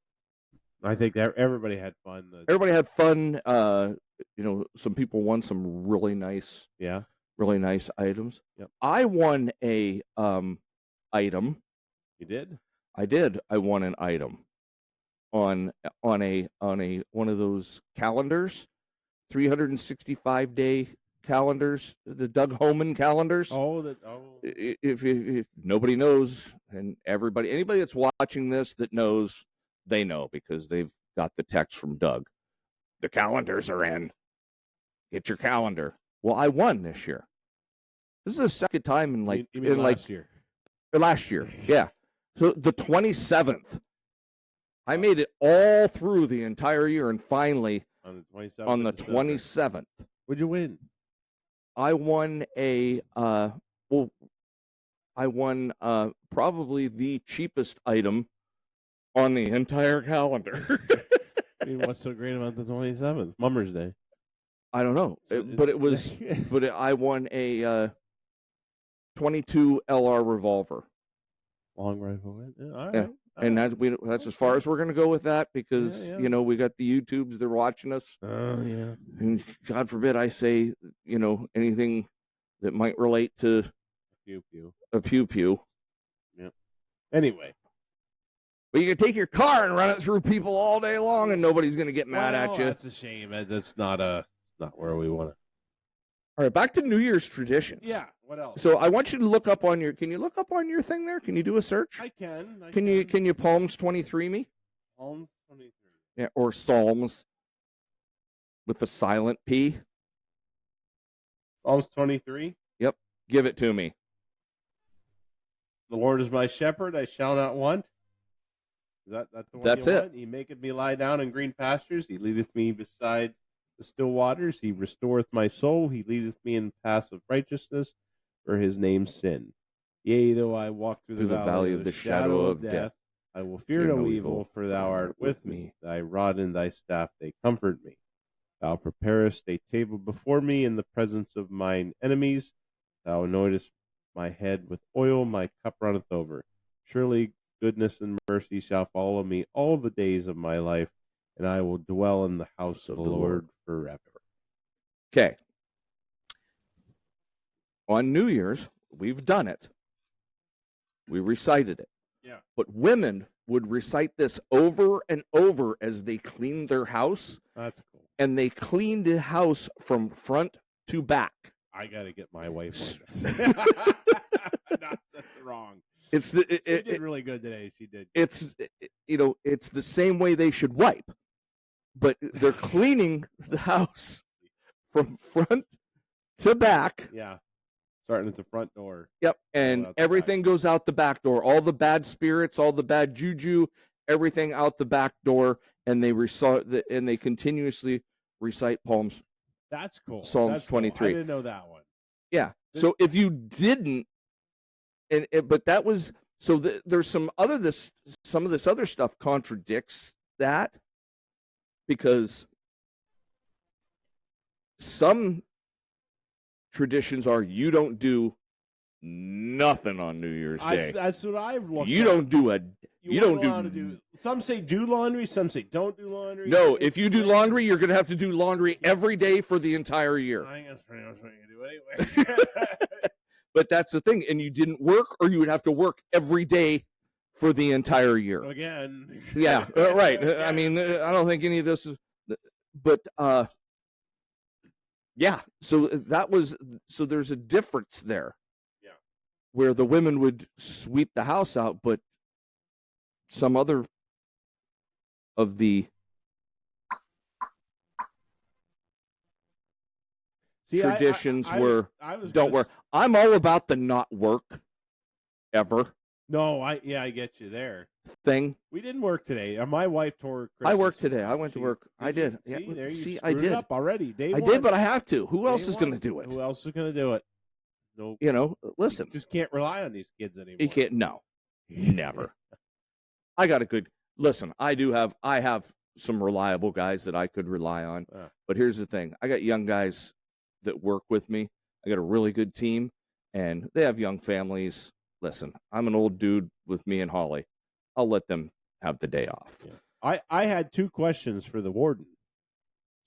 I think that everybody had fun. Everybody had fun. Some people won some really nice. Yeah. Really nice items. Yep. I won a item. You did? I did. I won an item on a one of those calendars, 365-day calendars, the Doug Homan calendars. If nobody knows, and anybody that's watching this that knows, they know because they've got the text from Doug. The calendars are in. Get your calendar. Well, I won this year. This is the second time in last year. Last year, yeah. So the 27th, I made it all through the entire year, and finally On the 27th. on the of December. 27th, What'd you win? I won probably the cheapest item on the entire calendar. I mean, what's so great about the 27th? Mummer's Day. I don't know, I won a 22 LR revolver. Long rifle. Yeah, all right. Yeah. And that's as far as we're going to go with that because, Yeah. you know, we got the YouTubes, they're watching us. Oh, yeah. And God forbid I say, you know, anything that might relate to a pew-pew. Yeah. Anyway. But you can take your car and run it through people all day long and nobody's going to get mad at you. That's a shame. That's not where we want to. All right, back to New Year's traditions. Yeah. What else? So I want you to look up on can you look up on your thing there? Can you do a search? I can. Can you Palms 23 me? Palms 23. Yeah, or Psalms with the silent P. Psalms 23. Yep. Give it to me. The Lord is my shepherd, I shall not want. Is that the one? That's you it. Want? He maketh me lie down in green pastures. He leadeth me beside the still waters. He restoreth my soul. He leadeth me in paths of righteousness for his name's sin. Yea, though I walk through the valley of the shadow of death, I will fear no evil, for thou art with me. Thy rod and thy staff, they comfort me. Thou preparest a table before me in the presence of mine enemies. Thou anointest my head with oil, my cup runneth over. Surely goodness and mercy shall follow me all the days of my life, and I will dwell in the house of the Lord forever. Okay. On New Year's, we've done it. We recited it. Yeah. But women would recite this over and over as they cleaned their house. That's cool. And they cleaned the house from front to back. I got to get my wife on this. That's wrong. She did really good today. She did. It's the same way they should wipe, but they're cleaning the house from front to back. Yeah, starting at the front door. Yep, and everything goes out the back door. All the bad spirits, all the bad juju, everything out the back door, and they continuously recite Psalms. That's cool. Psalms 23. Cool. I didn't know that one. Yeah. So if you didn't. But that was there's some of this other stuff contradicts that because some traditions are you don't do nothing on New Year's Day. That's what I've looked. You don't do a you don't do. Some say do laundry. Some say don't do laundry. No, if you do laundry, you're going to have to do laundry every day for the entire year. I guess pretty much what you do anyway. But that's the thing. And you didn't work, or you would have to work every day for the entire year. Again. Yeah, right. I mean, I don't think any of this is... But, yeah. So there's a difference there. Yeah. Where the women would sweep the house out, but some other of the... traditions don't work. I'm all about the not work ever. No, I get you there. Thing. We didn't work today. My wife tore Christmas. I worked today. I went to work. I did. I did. Up already. I did, but I have to. Who else is going to do it? Who else is going to do it? No. You know, listen. You just can't rely on these kids anymore. You can't. No, never. I got a good. Listen, I have some reliable guys that I could rely on. But here's the thing: I got young guys that work with me. I got a really good team, and they have young families. Listen, I'm an old dude with me and Holly. I'll let them have the day off. Yeah. I had two questions for the warden.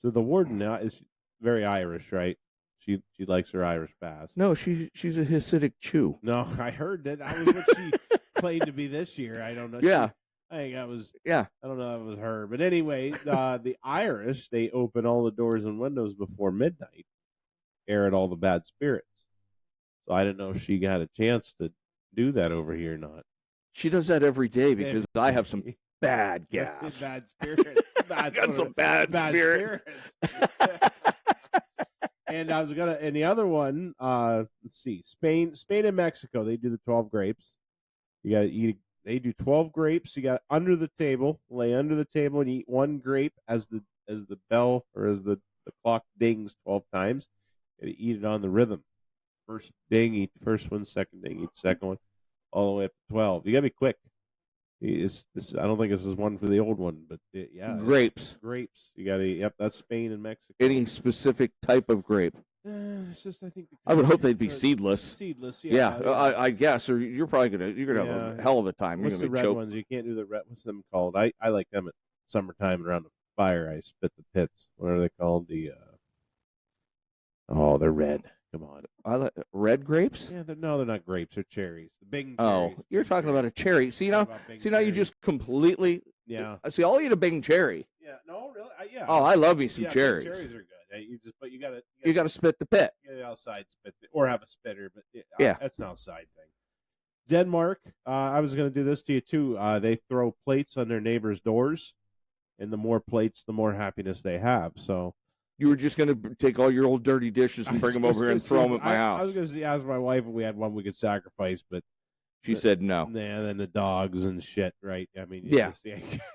So the warden now is very Irish, right? She likes her Irish bass. No, she's a Hasidic Jew. No, I heard that. That was what she claimed to be this year. I don't know. Yeah. I think that was. Yeah. I don't know if it was her, but anyway, the Irish, they open all the doors and windows before midnight, air at all the bad spirits. So I didn't know if she got a chance to do that over here or not. She does that every day because I have some bad gas. Bad spirits. I got some bad spirits. And and the other one, let's see, Spain and Mexico, they do the 12 grapes. You got to eat They do 12 grapes. You got under the table, lay under the table, and eat one grape as the bell or as the clock dings 12 times. And eat it on the rhythm. First ding, eat the first one. Second ding, eat the second one. All the way up to 12. You got to be quick. I don't think this is one for the old one, but Grapes. Grapes. You got to. Yep, that's Spain and Mexico. Any specific type of grape? It's just I think. I would hope they'd be seedless. Seedless. Yeah, I guess. Or you're probably gonna have a hell of a time. What's you're the gonna red choke. ones? You can't do the red. What's them called? I like them at summertime around the fire. I spit the pits. What are they called? Oh, they're red. Come on. I like red grapes. Yeah, they're not grapes. They're cherries. The Bing Oh, cherries. you're talking about a cherry. See now, you just completely. Yeah. See, I'll eat a Bing cherry. Yeah. No, really. Yeah. Oh, I love me some Bing cherries. Cherries are good. You gotta. You got to spit the pit. Get it outside spit or have a spitter, but Yeah. that's an outside thing. Denmark. I was going to do this to you too. They throw plates on their neighbors' doors, and the more plates, the more happiness they have. So. You were just going to take all your old dirty dishes and bring them over here and throw them at my house. I was going to ask my wife if we had one we could sacrifice, but she said no. Yeah, then the dogs and shit, right? I mean, yeah.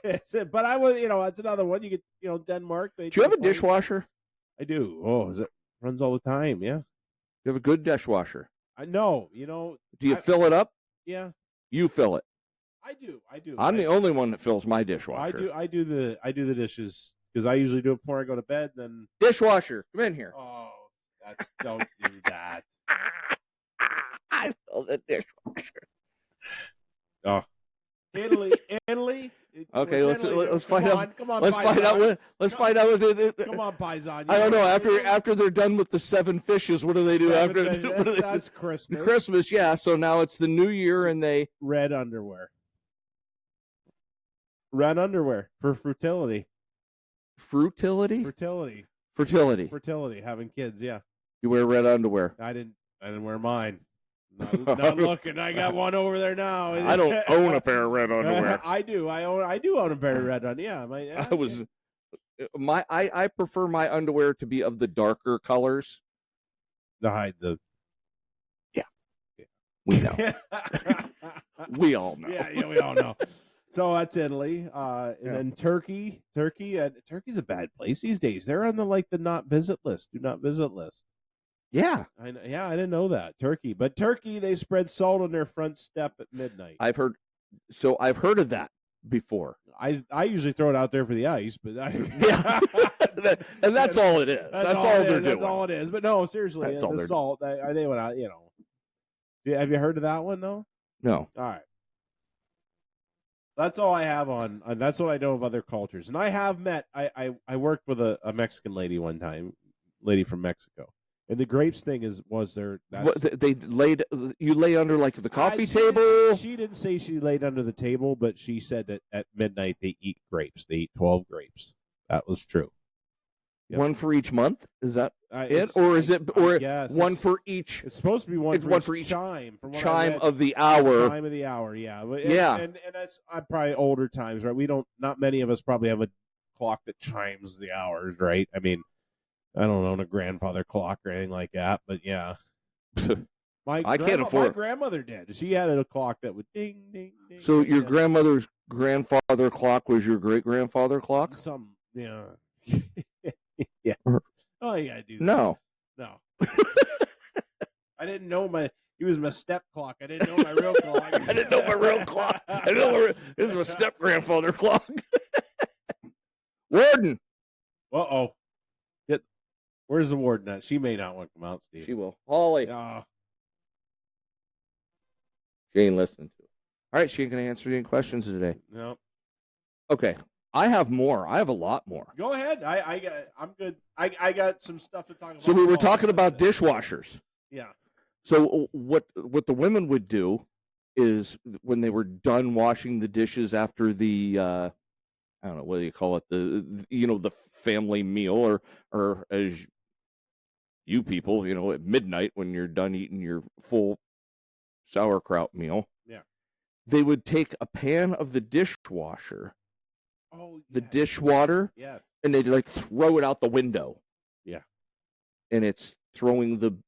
But I was, it's another one. You get, Denmark. Do you have a dishwasher? I do. Oh, it runs all the time? Yeah. You have a good dishwasher? I know. Do you fill it up? Yeah. You fill it. I do. I'm the only one that fills my dishwasher. I do the dishes. Because I usually do it before I go to bed. Then dishwasher, come in here. Oh, don't do that. I fill the dishwasher. Oh, Italy. Okay, let's find out. Come on, let's find out. Let's find out. Come on, Paisan. I don't know. After they're done with the 7 fishes, what do they do after? That's Christmas. Christmas, yeah. So now it's the New Year, and they red underwear. Red underwear for fertility. Fertility, having kids. Yeah, you wear red underwear. I didn't wear mine. Not looking. I got one over there now. I don't own a pair of red underwear. I do. I do own a pair of red underwear. Yeah, I prefer my underwear to be of the darker colors to hide the. Yeah. We know. We all know. Yeah, we all know. So that's Italy, and then Turkey. Turkey's a bad place these days. They're on the not visit list, do not visit list. Yeah, I didn't know that. Turkey, they spread salt on their front step at midnight. I've heard of that before. I usually throw it out there for the ice, but and that's all it is. That's all they're doing. That's all it is. But no, seriously, the salt. They went out. Have you heard of that one though? No. All right. That's all I have on. That's what I know of other cultures. And I have met. I worked with a Mexican lady one time, lady from Mexico, and the grapes thing was there. They laid you lay under the coffee table. She didn't say she laid under the table, but she said that at midnight they eat grapes. They eat 12 grapes. That was true. Yep. One for each month? Is that it, or is it, or one for each? It's supposed to be one for each chime. Chime of the hour. Chime of the hour. Yeah. And that's probably older times, right? Not many of us probably have a clock that chimes the hours, right? I mean, I don't own a grandfather clock or anything like that, but yeah. I can't afford. My grandmother did. She had a clock that would ding, ding, ding. So your grandmother's grandfather clock was your great grandfather clock? Yeah. Yeah. Oh, you gotta do that. No. I didn't know he was my step clock. I didn't know my real clock. I didn't know my real clock. This is my step grandfather clock. Warden. Uh-oh. Where's the warden at? She may not want to come out, Steve. She will. Holly. Oh. She ain't listening to it. All right, she ain't going to answer any questions today. No. Okay. I have more. I have a lot more. Go ahead. I'm good. I got some stuff to talk about. So we were talking about dishwashers. Yeah. So what the women would do is when they were done washing the dishes after the I don't know, what do you call it, the family meal, or as you people, at midnight when you're done eating your full sauerkraut meal. Yeah. They would take a pan of the dishwasher. Oh, yes. The dishwater. Yes. And they'd throw it out the window. Yeah. And it's throwing Didn't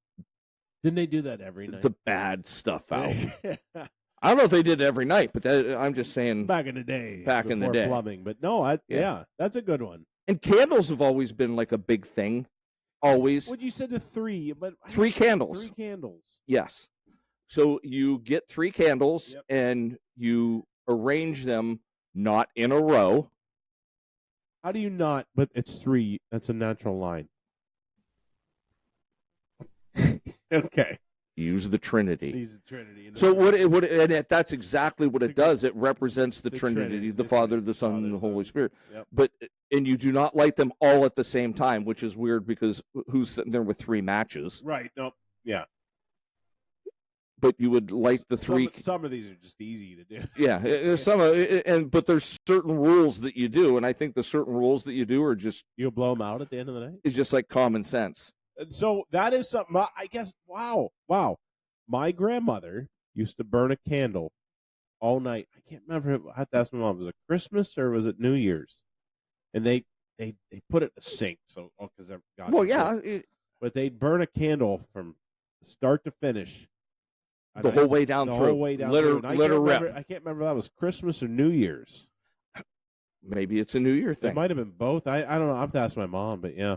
they do that every night? The bad stuff out. I don't know if they did it every night, but I'm just saying. Back in the day. Back in the before day. Plumbing. But no, yeah, that's a good one. And candles have always been like a big thing. Always. What you said the 3, but 3 candles. 3 candles. Yes. So you get 3 candles Yep. and you arrange them not in a row. How do you not? But it's 3. That's a natural line. Okay. Use the Trinity. He's the Trinity. So that's exactly what it does. It represents the Trinity, the Father, the Son, and the Holy Spirit. Yep. But and you do not light them all at the same time, which is weird because who's sitting there with 3 matches? Right. No. Yeah. But you would light the 3. Some of these are just easy to do. Yeah, but there's certain rules that you do, and I think the certain rules that you do are just You'll blow them out at the end of the night. is just like common sense. And so that is something. I guess. Wow. My grandmother used to burn a candle all night. I can't remember. I had to ask my mom. Was it Christmas or was it New Year's? And they put it in the sink. So because Well, yeah, but they'd burn a candle from start to finish. the whole way down the through. whole way down Let her, through. And let her I rip. can't remember if that was Christmas or New Year's. Maybe it's a New Year thing. It might have been both. I don't know. I have to ask my mom, but yeah.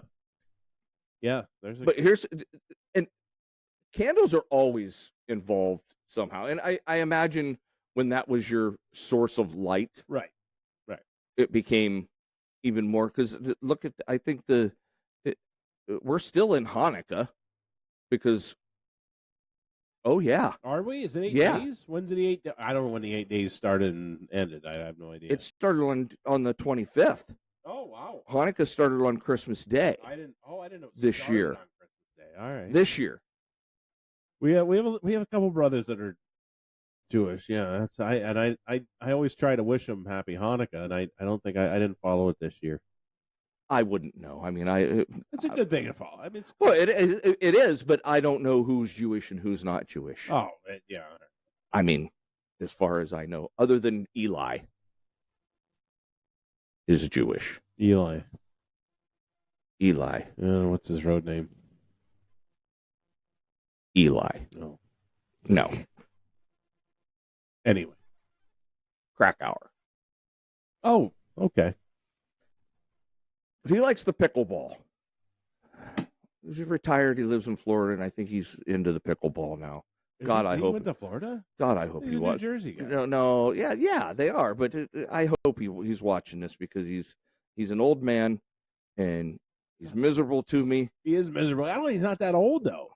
Yeah, But and candles are always involved somehow. And I imagine when that was your source of light, right. it became even more because look at, I think we're still in Hanukkah because, oh yeah, Are we? Is it 8 Yeah. days? When's it 8? I don't know when the 8 days started and ended. I have no idea. it started on the 25th. Oh wow. Hanukkah started on Christmas Day I didn't know. It This started year. on Christmas Day. All right. this year. We have a couple brothers that are Jewish. Yeah, I always try to wish them happy Hanukkah, and I don't think I didn't follow it this year. I wouldn't know. I mean, It's a good thing to follow. I mean, it's, well, it is, but I don't know who's Jewish and who's not Jewish. yeah. I mean, as far as I know, other than Eli is Jewish. Eli. What's his road name? Eli. No. No. Anyway. Krakauer. Oh, okay. But he likes the pickleball. He's retired. He lives in Florida, and I think he's into the pickleball now. I He hope. went to Florida. God, I hope He's he a was. New Jersey guy. No, yeah, they are. But I hope he's watching this because he's an old man, and he's miserable to me. He is miserable. I don't know. He's not that old though.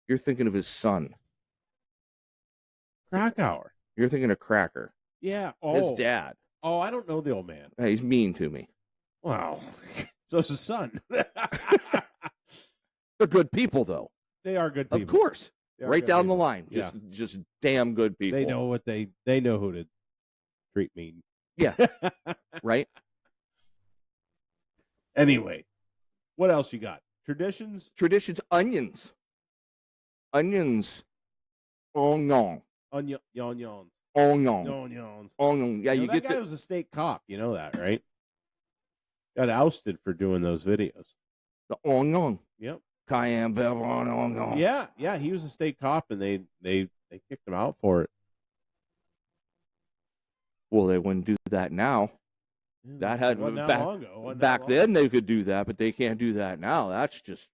You're thinking of his son. Krakauer. You're thinking of Cracker, Yeah. his dad. Oh, I don't know the old man. He's mean to me. Wow. So it's his son. They're good people, though. They are good people. Of course, They are right good down the people. line. Yeah. Just damn good people. They know what they know who to treat mean. Yeah. Right. Anyway, what else you got? Traditions? Traditions. Onions. Oh no. Onions. Onion. Onions. Onion. Yeah, you that get guy the. was a state cop. You know that, right? Got ousted for doing those videos. The onion. Yep. Cayenne pepper on onion. Yeah. He was a state cop, and they kicked him out for it. Well, they wouldn't do that now. That had Wasn't that back, long ago. Wasn't that back long then they could do that, but they can't do that now. That's just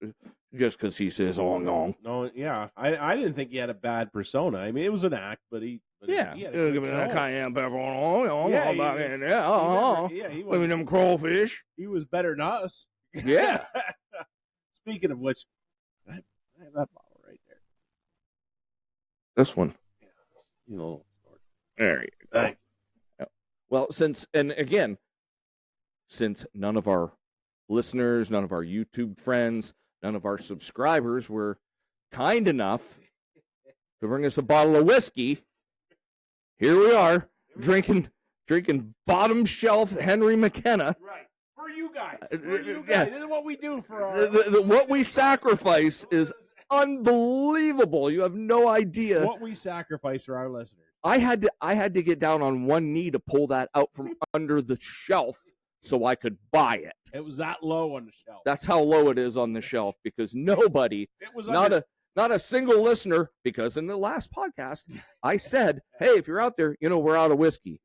because he says onion. No, yeah. I didn't think he had a bad persona. I mean, it was an act, but he Yeah, he had a give good me that show. cayenne pepper on onion. Yeah, I'm he back was- in he there. never- he Give me was them crawfish. he was better than us. Yeah. Speaking of which, I have that bottle right there. This one. You know, There you go. Well, since none of our listeners, none of our YouTube friends, none of our subscribers were kind enough to bring us a bottle of whiskey, here we are drinking bottom shelf Henry McKenna. right. For you guys. Yeah. This is what we do for our What we sacrifice is unbelievable. You have no idea. what we sacrifice for our listeners. I had to get down on one knee to pull that out from under the shelf so I could buy it. It was that low on the shelf. That's how low it is on the shelf because nobody, It was not Not a single listener, because in the last podcast, I said, hey, if you're out there, we're out of whiskey.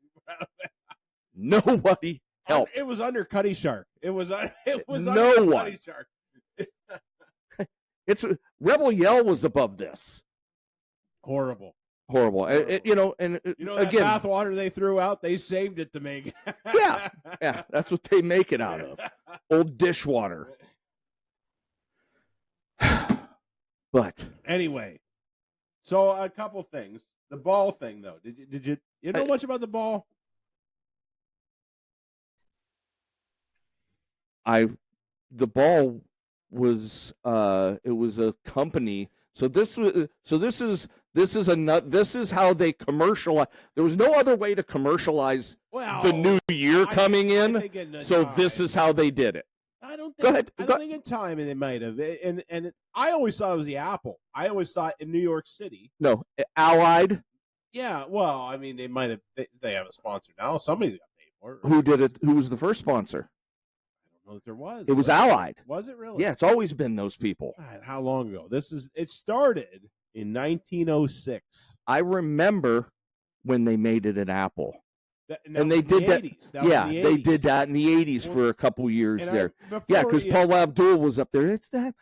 Nobody helped. It was under Cuddy Shark. It was No under one. Cuddy Shark. It's Rebel Yell was above this. Horrible. And that again, bathwater they threw out, they saved it to make. yeah, that's what they make it out of. Old dishwater. But anyway, so a couple things. The ball thing, though. Did you know much about the ball? The ball was it was a company. So this is how they commercialize. There was no other way to commercialize the new year coming in. So this is how they did it. I don't think. Go ahead. I don't think in time they might have. And I always thought it was the Apple. I always thought in New York City. No, Allied. Yeah, well, I mean, they might have. They have a sponsor now. Somebody's got to pay for it. Who did it? Who was the first sponsor? I don't know that there was. It was Allied. Was it really? Yeah, it's always been those people. God, how long ago? It started in 1906. I remember when they made it an Apple. And they did that. They did that in the 80s for a couple years there. Because Paul Abdul was up there. It's the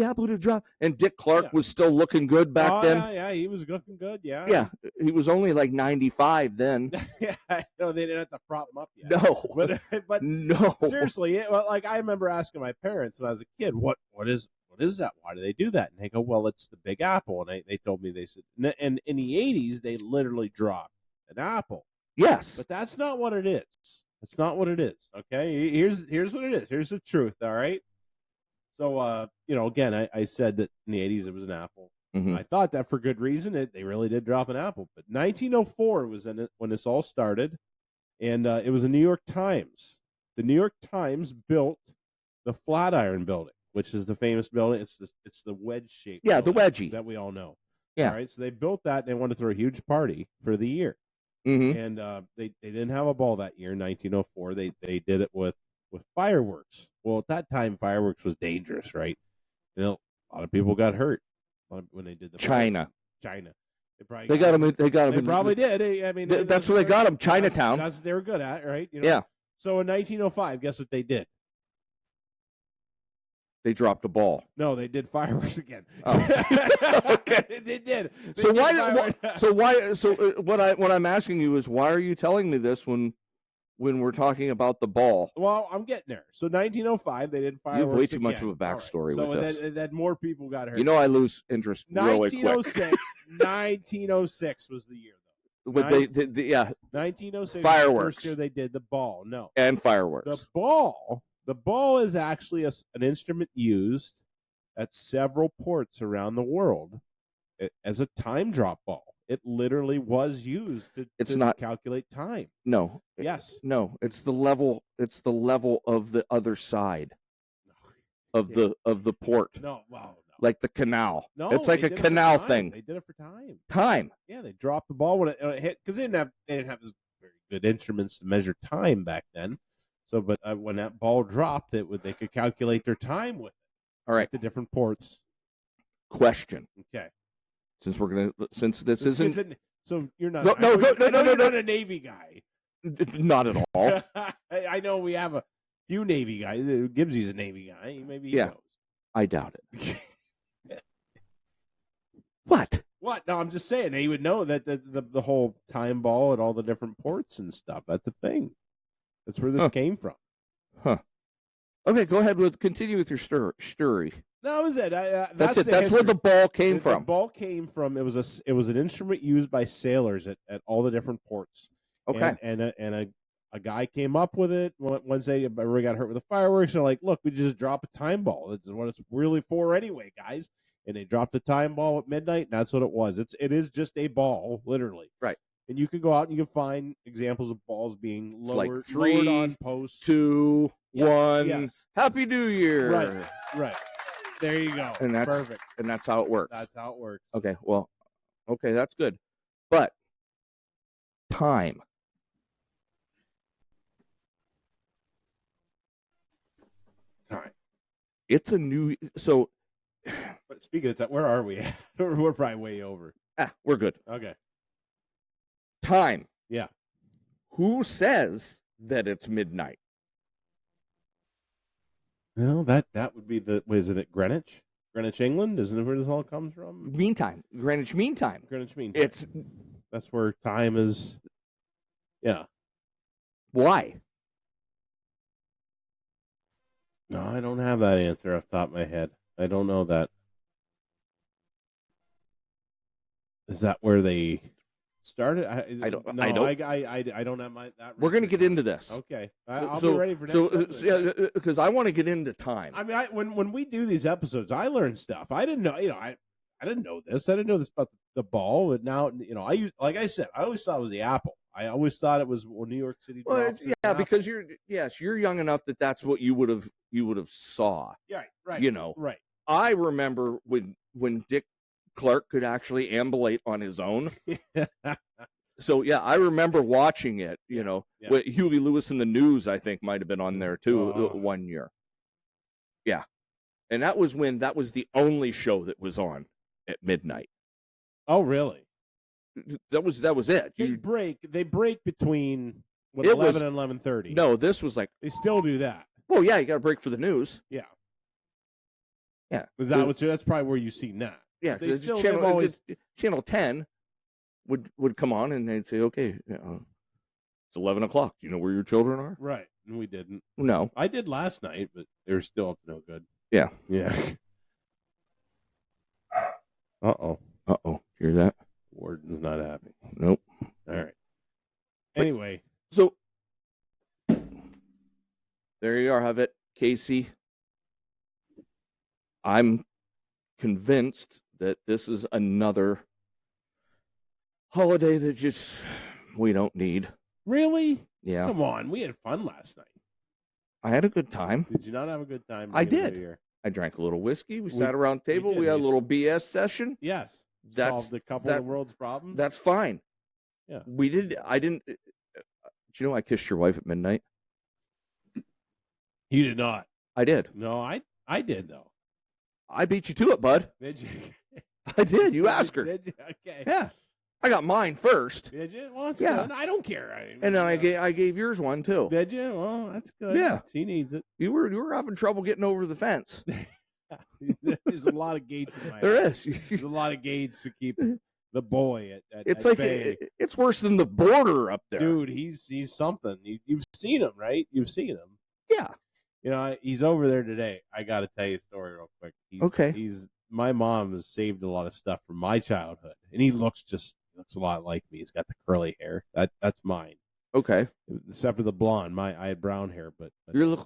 Apple to drop. And Dick Clark was still looking good back then. Yeah, he was looking good. Yeah. Yeah, he was only like 95 then. Yeah, I know they didn't have to prop him up yet. No, but no. Seriously, like I remember asking my parents when I was a kid, what is that? Why do they do that? And they go, well, it's the Big Apple. And they told me, they said, and in the 80s they literally dropped an apple. Yes. But that's not what it is. That's not what it is. Okay. Here's what it is. Here's the truth. All right. So, again, I said that in the 80s it was an apple. Mm-hmm. I thought that for good reason. They really did drop an apple. But 1904 was when this all started. And it was the New York Times. The New York Times built the Flatiron Building, which is the famous building. It's the wedge shape. Yeah, the wedgie that we all know. Yeah. All right. So they built that and they wanted to throw a huge party for the year. Mm-hmm. And they didn't have a ball that year, 1904. They did it with fireworks. Well, at that time, fireworks was dangerous, right? A lot of people got hurt when they did the China. They got them. They probably did. I mean, that's what they got them. Chinatown. That's what they were good at, right? Yeah. So in 1905, guess what they did? They dropped a ball. No, they did fireworks again. Oh. Okay. They did. So what I'm asking you is, why are you telling me this when we're talking about the ball? Well, I'm getting there. So 1905, they did fireworks. You have way too again. much of a backstory with this. So then more people got hurt. I lose interest really quick. 1906 was the year, though. But 1906 fireworks. Was the first year they did the ball. No. And fireworks. The ball is actually an instrument used at several ports around the world as a time drop ball. It literally was used to calculate time. No. Yes. No. It's the level. It's the level of the other side of the port. No. Wow. No. Like the canal. No. It's like a canal thing. They did it for time. Time. Yeah. They dropped the ball when it hit, because they didn't have this very good instruments to measure time back then. So, but when that ball dropped, they could calculate their time with it. All right. The different ports. Question. Okay. Since this isn't. So you're not. No. You're not a Navy guy. Not at all. I know we have a few Navy guys. Gibbsy's a Navy guy. Maybe he knows. I doubt it. What? What? No, I'm just saying. He would know that the whole time ball at all the different ports and stuff. That's a thing. That's where this came from. Huh. Okay, go ahead. Continue with your story. That was it. That's it. That's where the ball came from. The ball came from. It was an instrument used by sailors at all the different ports. Okay. And a guy came up with it. Once they got hurt with the fireworks, they're like, "Look, we just drop a time ball. That's what it's really for, anyway, guys." And they dropped a time ball at midnight, and that's what it was. It is just a ball, literally. Right. And you can go out and you can find examples of balls being lowered, like 3, lowered on posts. 2, 1. Yes. Happy New Year. Right. There you go. And that's perfect. And that's how it works. That's how it works. Okay. Well. Okay, that's good. But time. It's a new. So But speaking of that, where are we? We're probably way over. We're good. Okay. Time. Yeah. Who says that it's midnight? Well, that would be isn't it Greenwich? Greenwich, England? Isn't it where this all comes from? Meantime. Greenwich Mean Time. Greenwich Mean Time. That's where time is. Yeah. Why? No, I don't have that answer off the top of my head. I don't know that. Is that where they started? I don't. No, I don't. I don't have that. We're going to get into this. Okay, I'll be ready for next. Because I want to get into time. I mean, when we do these episodes, I learn stuff. I didn't know. I didn't know this. I didn't know this about the ball. But now, like I said, I always thought it was the apple. I always thought it was New York City. Well, because you're young enough that's what you would have saw. Yeah, right. Right. I remember when Dick Clark could actually ambulate on his own. So yeah, I remember watching it. With Huey Lewis in the News, I think might have been on there too one year. Yeah, and that was the only show that was on at midnight. Oh, really? That was it. They break between 11 and 11:30. No, this was like they still do that. Well, yeah, you got to break for the news. Yeah. Yeah. That's probably where you've seen that. Yeah, because Channel 10 would come on and they'd say, okay, it's 11 o'clock. Do you know where your children are? Right. And we didn't. No. I did last night, but they were still up to no good. Yeah. Yeah. Uh-oh. Hear that? Warden's not happy. Nope. All right. Anyway. So, there you are, have it, Casey. I'm convinced that this is another holiday that we don't need. Really? Yeah. Come on. We had fun last night. I had a good time. Did you not have a good time? I did. I drank a little whiskey. We sat around the table. We had a little BS session. Yes. Solved a couple of the world's problems. That's fine. Yeah. We did. I didn't. Do you know I kissed your wife at midnight? You did not. I did. No, I did, though. I beat you to it, bud. Did you? I did. You asked her. Did you? Okay. Yeah. I got mine first. Did you? Well, that's good. I don't care. And then I gave yours one too. Did you? Well, that's good. Yeah. She needs it. You were having trouble getting over the fence. There's a lot of gates in my There house. is. There's a lot of gates to keep the boy at It's at like bay. it's worse than the border up there. Dude, he's something. You've seen him, right? You've seen him. Yeah. He's over there today. I got to tell you a story real quick. Okay. My mom has saved a lot of stuff from my childhood, and he looks a lot like me. He's got the curly hair. That's mine. Okay. Except for the blonde. I had brown hair, but you look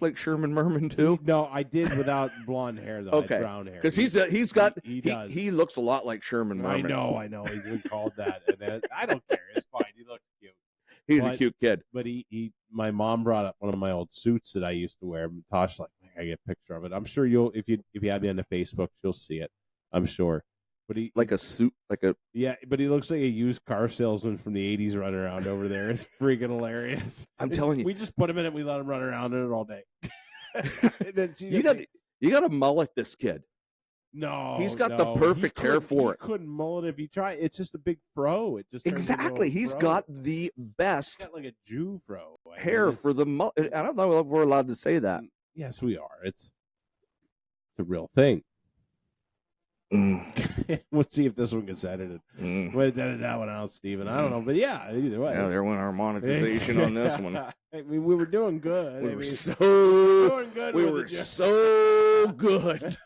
like Sherman Merman too. No, I did without blonde hair though. Okay. I had brown hair. Because he looks a lot like Sherman Merman. I know. He's been called that. And I don't care. It's fine. He looks cute. He's a cute kid. But my mom brought up one of my old suits that I used to wear. Tosh, like, I get a picture of it. I'm sure if you have me on the Facebook, you'll see it. I'm sure. But a suit, yeah. But he looks like a used car salesman from the '80s running around over there. It's freaking hilarious. I'm telling you, we just put him in it. We let him run around in it all day. You got to mullet this kid. No, he's got the perfect hair for it. He couldn't mullet if he tried. It's just a big fro. It just exactly. He's got the best. He's got like a Jew fro hair for the mullet. I don't know if we're allowed to say that. Yes, we are. It's a real thing. We'll see if this one gets edited. We'll edit that one out, Steven. I don't know, but yeah, either way. Yeah, there went our monetization on this one. We were doing good. We were so good.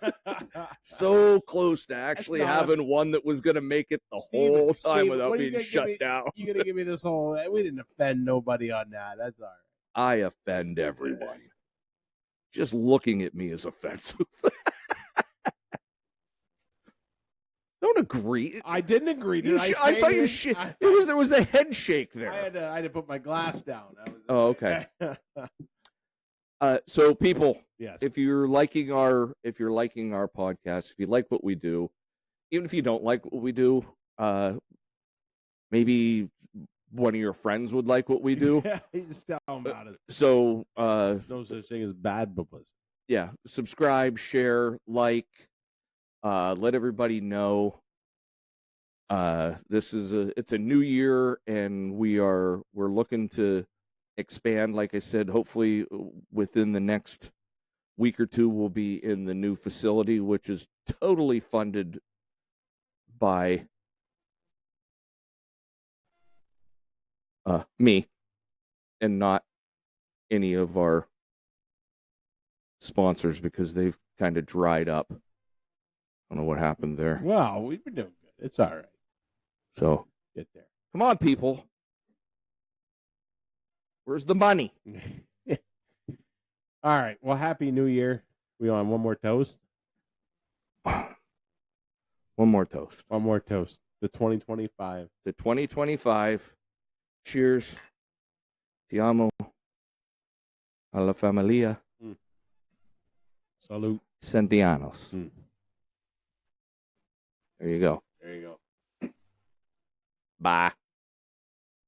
So close to actually having one that was going to make it the whole time without being shut down. You're going to give me this whole... We didn't offend nobody on that. That's all right. I offend everyone. Just looking at me is offensive. Don't agree. I didn't agree. I saw you shit. There was a head shake there. I had to put my glass down. Okay. So people, yes. If you're liking our podcast, if you like what we do, even if you don't like what we do, maybe one of your friends would like what we do. Yeah, just tell them about it. So there's no such thing as bad publicity. Yeah, subscribe, share, like. let everybody know it's a new year, and we're looking to expand. Like I said, hopefully within the next week or two, we'll be in the new facility, which is totally funded by me and not any of our sponsors, because they've kind of dried up. I don't know what happened there. Well, we've been doing good. It's all right. So Get there. come on, people. Where's the money? All right. Well, Happy New Year. We on one more toast? One more toast. One more toast. The 2025. The 2025. Cheers. Ti amo. Alla familia. Salute. Centianos. There you go. There you go. Bye.